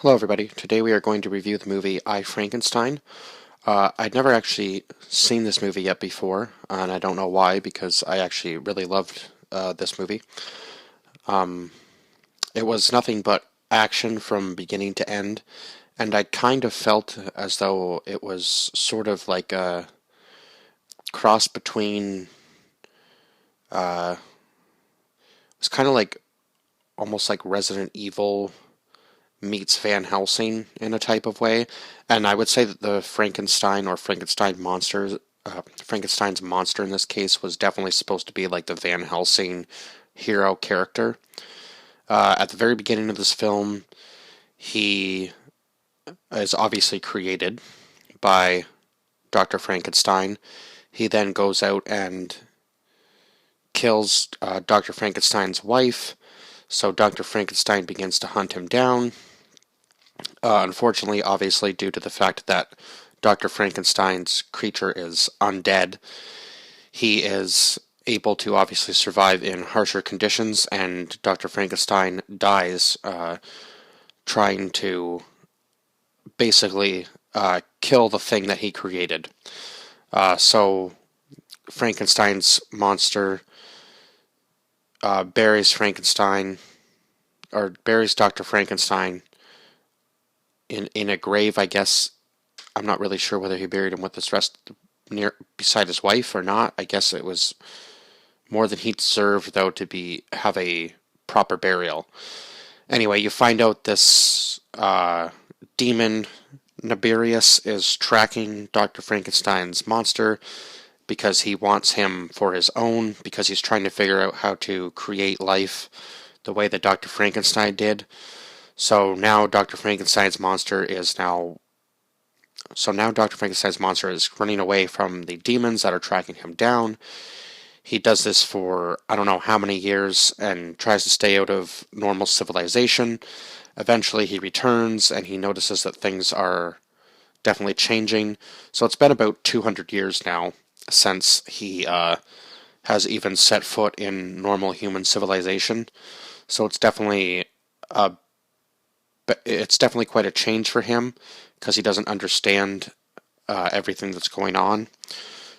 Hello everybody, today we are going to review the movie I, Frankenstein. I'd never actually seen this movie yet before, and I don't know why, because I actually really loved this movie. It was nothing but action from beginning to end, and I kind of felt as though it was sort of like a cross between, it was kind of like, almost like Resident Evil meets Van Helsing in a type of way, and I would say that the Frankenstein or Frankenstein's monster in this case was definitely supposed to be like the Van Helsing hero character. At the very beginning of this film, he is obviously created by Dr. Frankenstein. He then goes out and kills Dr. Frankenstein's wife, so Dr. Frankenstein begins to hunt him down. Unfortunately, obviously, due to the fact that Dr. Frankenstein's creature is undead, he is able to obviously survive in harsher conditions, and Dr. Frankenstein dies trying to basically kill the thing that he created. So Frankenstein's monster buries Dr. Frankenstein in a grave, I guess. I'm not really sure whether he buried him with his rest beside his wife or not. I guess it was more than he deserved, though, to have a proper burial. Anyway, you find out this demon Nibirius is tracking Dr. Frankenstein's monster because he wants him for his own, because he's trying to figure out how to create life the way that Dr. Frankenstein did. So now Dr. Frankenstein's monster is running away from the demons that are tracking him down. He does this for I don't know how many years and tries to stay out of normal civilization. Eventually he returns and he notices that things are definitely changing. So it's been about 200 years now since he has even set foot in normal human civilization. So it's definitely quite a change for him because he doesn't understand everything that's going on.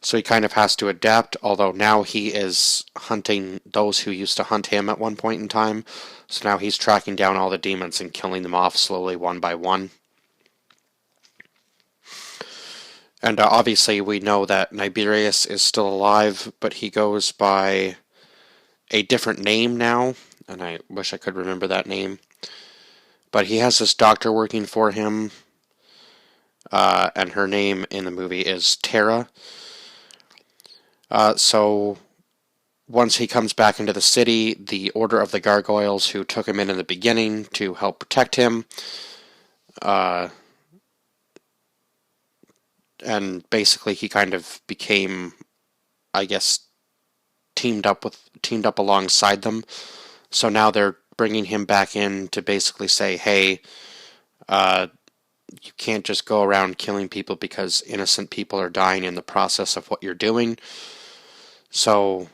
So he kind of has to adapt, although now he is hunting those who used to hunt him at one point in time. So now he's tracking down all the demons and killing them off slowly one by one. And obviously we know that Nibirius is still alive, but he goes by a different name now, and I wish I could remember that name. But he has this doctor working for him, and her name in the movie is Tara. So once he comes back into the city, the Order of the Gargoyles, who took him in the beginning to help protect him, and basically he kind of became, I guess, teamed up alongside them. So now they're bringing him back in to basically say, hey, you can't just go around killing people because innocent people are dying in the process of what you're doing. So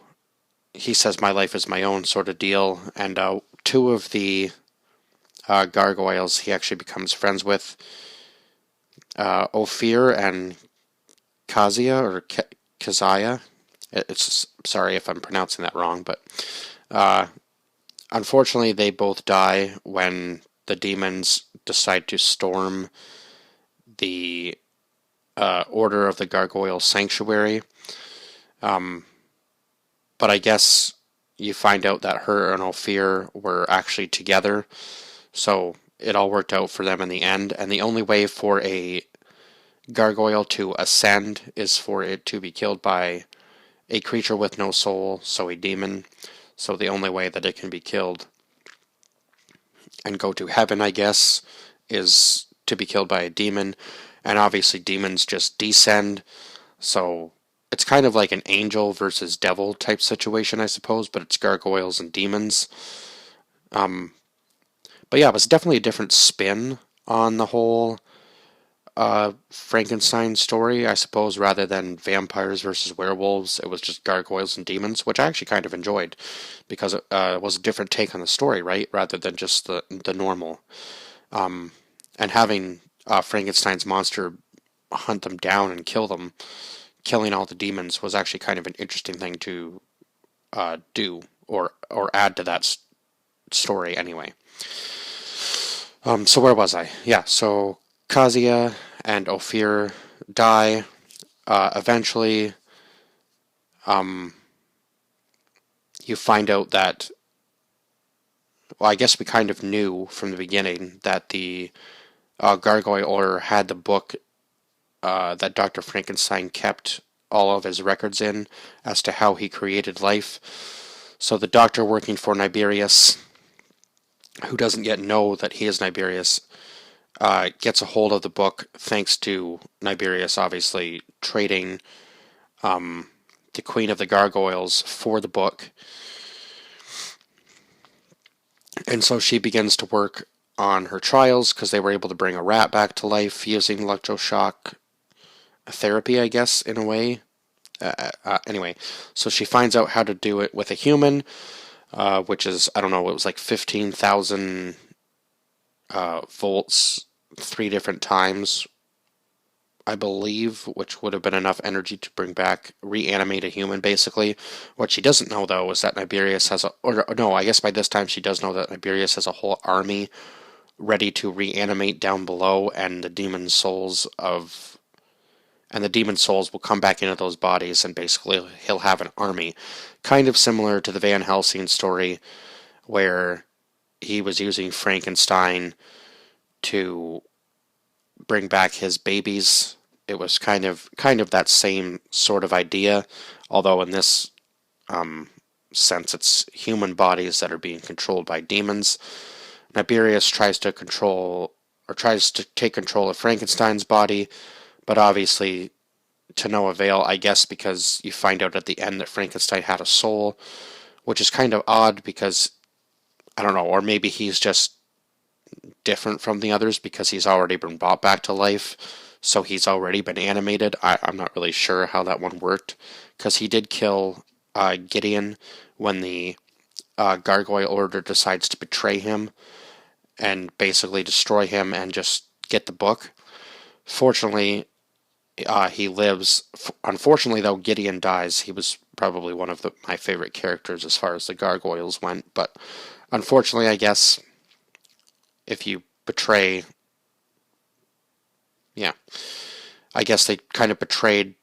he says, my life is my own sort of deal. And two of the gargoyles he actually becomes friends with, Ophir and Kazia, or Kazaya. It's sorry if I'm pronouncing that wrong, but unfortunately they both die when the demons decide to storm the Order of the Gargoyle Sanctuary. But I guess you find out that her and Ophir were actually together, so it all worked out for them in the end. And the only way for a gargoyle to ascend is for it to be killed by a creature with no soul, so a demon. So the only way that it can be killed and go to heaven, I guess, is to be killed by a demon. And obviously demons just descend, so it's kind of like an angel versus devil type situation, I suppose, but it's gargoyles and demons. But yeah, it was definitely a different spin on the whole Frankenstein story, I suppose. Rather than vampires versus werewolves, it was just gargoyles and demons, which I actually kind of enjoyed because it was a different take on the story, right? Rather than just the normal. and having Frankenstein's monster hunt them down and kill them, killing all the demons was actually kind of an interesting thing to do or add to that story anyway. So where was I? Yeah, so Kazuya and Ophir die. Eventually, you find out that, well, I guess we kind of knew from the beginning that the Gargoyle Order had the book that Dr. Frankenstein kept all of his records in as to how he created life. So the doctor working for Niberius, who doesn't yet know that he is Niberius, gets a hold of the book thanks to Niberius obviously trading the Queen of the Gargoyles for the book. And so she begins to work on her trials because they were able to bring a rat back to life using electroshock therapy, I guess, in a way. Anyway, so she finds out how to do it with a human, which is, I don't know, it was like 15,000 volts 3 different times, I believe, which would have been enough energy to bring back, reanimate a human, basically. What she doesn't know, though, is that Niberius has no, I guess by this time she does know that Niberius has a whole army ready to reanimate down below, and the demon souls will come back into those bodies, and basically he'll have an army. Kind of similar to the Van Helsing story, where he was using Frankenstein to bring back his babies. It was kind of that same sort of idea, although in this sense it's human bodies that are being controlled by demons. Niberius tries to take control of Frankenstein's body, but obviously to no avail, I guess, because you find out at the end that Frankenstein had a soul, which is kind of odd because, I don't know, or maybe he's just different from the others because he's already been brought back to life, so he's already been animated. I'm not really sure how that one worked, because he did kill Gideon when the Gargoyle Order decides to betray him and basically destroy him and just get the book. Fortunately, he lives. Unfortunately, though, Gideon dies. He was probably one of my favorite characters as far as the gargoyles went, but unfortunately, I guess, if you betray, yeah, I guess they kind of betrayed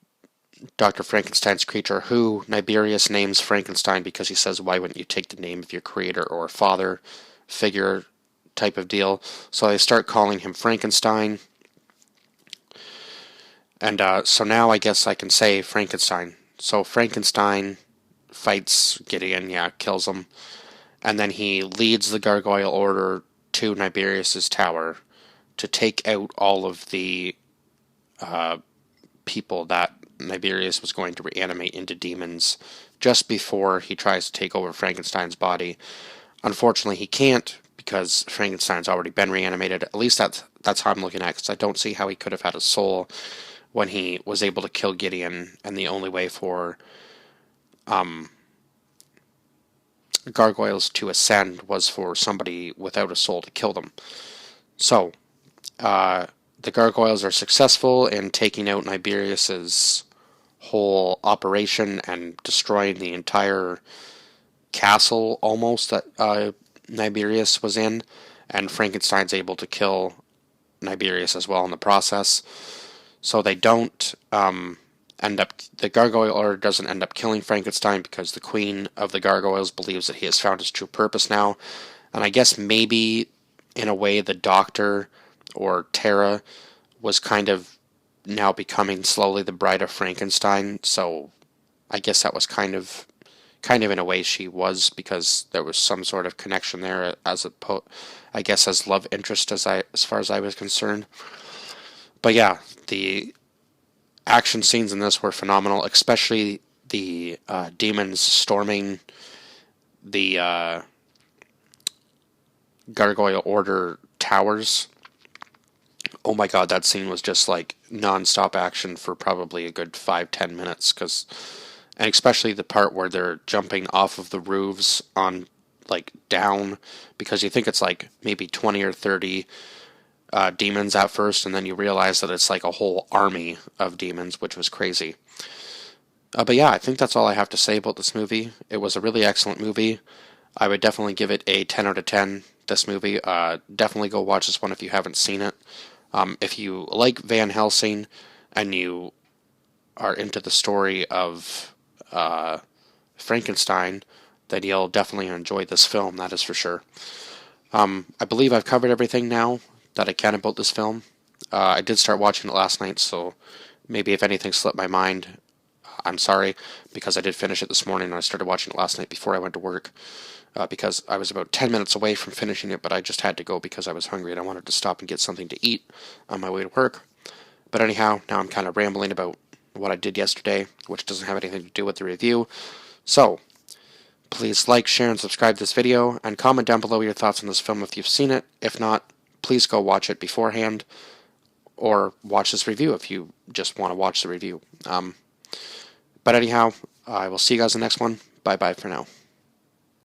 Dr. Frankenstein's creature, who Niberius names Frankenstein because he says, why wouldn't you take the name of your creator or father figure type of deal. So they start calling him Frankenstein. And so now I guess I can say Frankenstein. So Frankenstein fights Gideon, kills him. And then he leads the Gargoyle Order to Niberius's tower to take out all of the people that Niberius was going to reanimate into demons just before he tries to take over Frankenstein's body. Unfortunately, he can't because Frankenstein's already been reanimated. At least that's how I'm looking at it, because I don't see how he could have had a soul when he was able to kill Gideon, and the only way for gargoyles to ascend was for somebody without a soul to kill them. So, the gargoyles are successful in taking out Niberius's whole operation and destroying the entire castle almost that Niberius was in, and Frankenstein's able to kill Niberius as well in the process. So they don't the Gargoyle Order doesn't end up killing Frankenstein because the Queen of the Gargoyles believes that he has found his true purpose now. And I guess maybe, in a way, the Doctor or Tara was kind of now becoming slowly the bride of Frankenstein. So I guess that was kind of in a way she was, because there was some sort of connection there I guess as love interest as far as I was concerned. But yeah, the action scenes in this were phenomenal, especially the demons storming the Gargoyle Order towers. Oh my god, that scene was just like non-stop action for probably a good 5-10 minutes, and especially the part where they're jumping off of the roofs on, like, down, because you think it's like maybe 20 or 30 demons at first, and then you realize that it's like a whole army of demons, which was crazy. But yeah, I think that's all I have to say about this movie. It was a really excellent movie. I would definitely give it a 10 out of 10, this movie. Definitely go watch this one if you haven't seen it. If you like Van Helsing and you are into the story of Frankenstein, then you'll definitely enjoy this film, that is for sure. I believe I've covered everything now that I can about this film. I did start watching it last night, so maybe if anything slipped my mind, I'm sorry, because I did finish it this morning and I started watching it last night before I went to work. Because I was about 10 minutes away from finishing it, but I just had to go because I was hungry and I wanted to stop and get something to eat on my way to work. But anyhow, now I'm kind of rambling about what I did yesterday, which doesn't have anything to do with the review. So, please like, share, and subscribe to this video, and comment down below your thoughts on this film if you've seen it. If not, please go watch it beforehand, or watch this review if you just want to watch the review. But anyhow, I will see you guys in the next one. Bye-bye for now.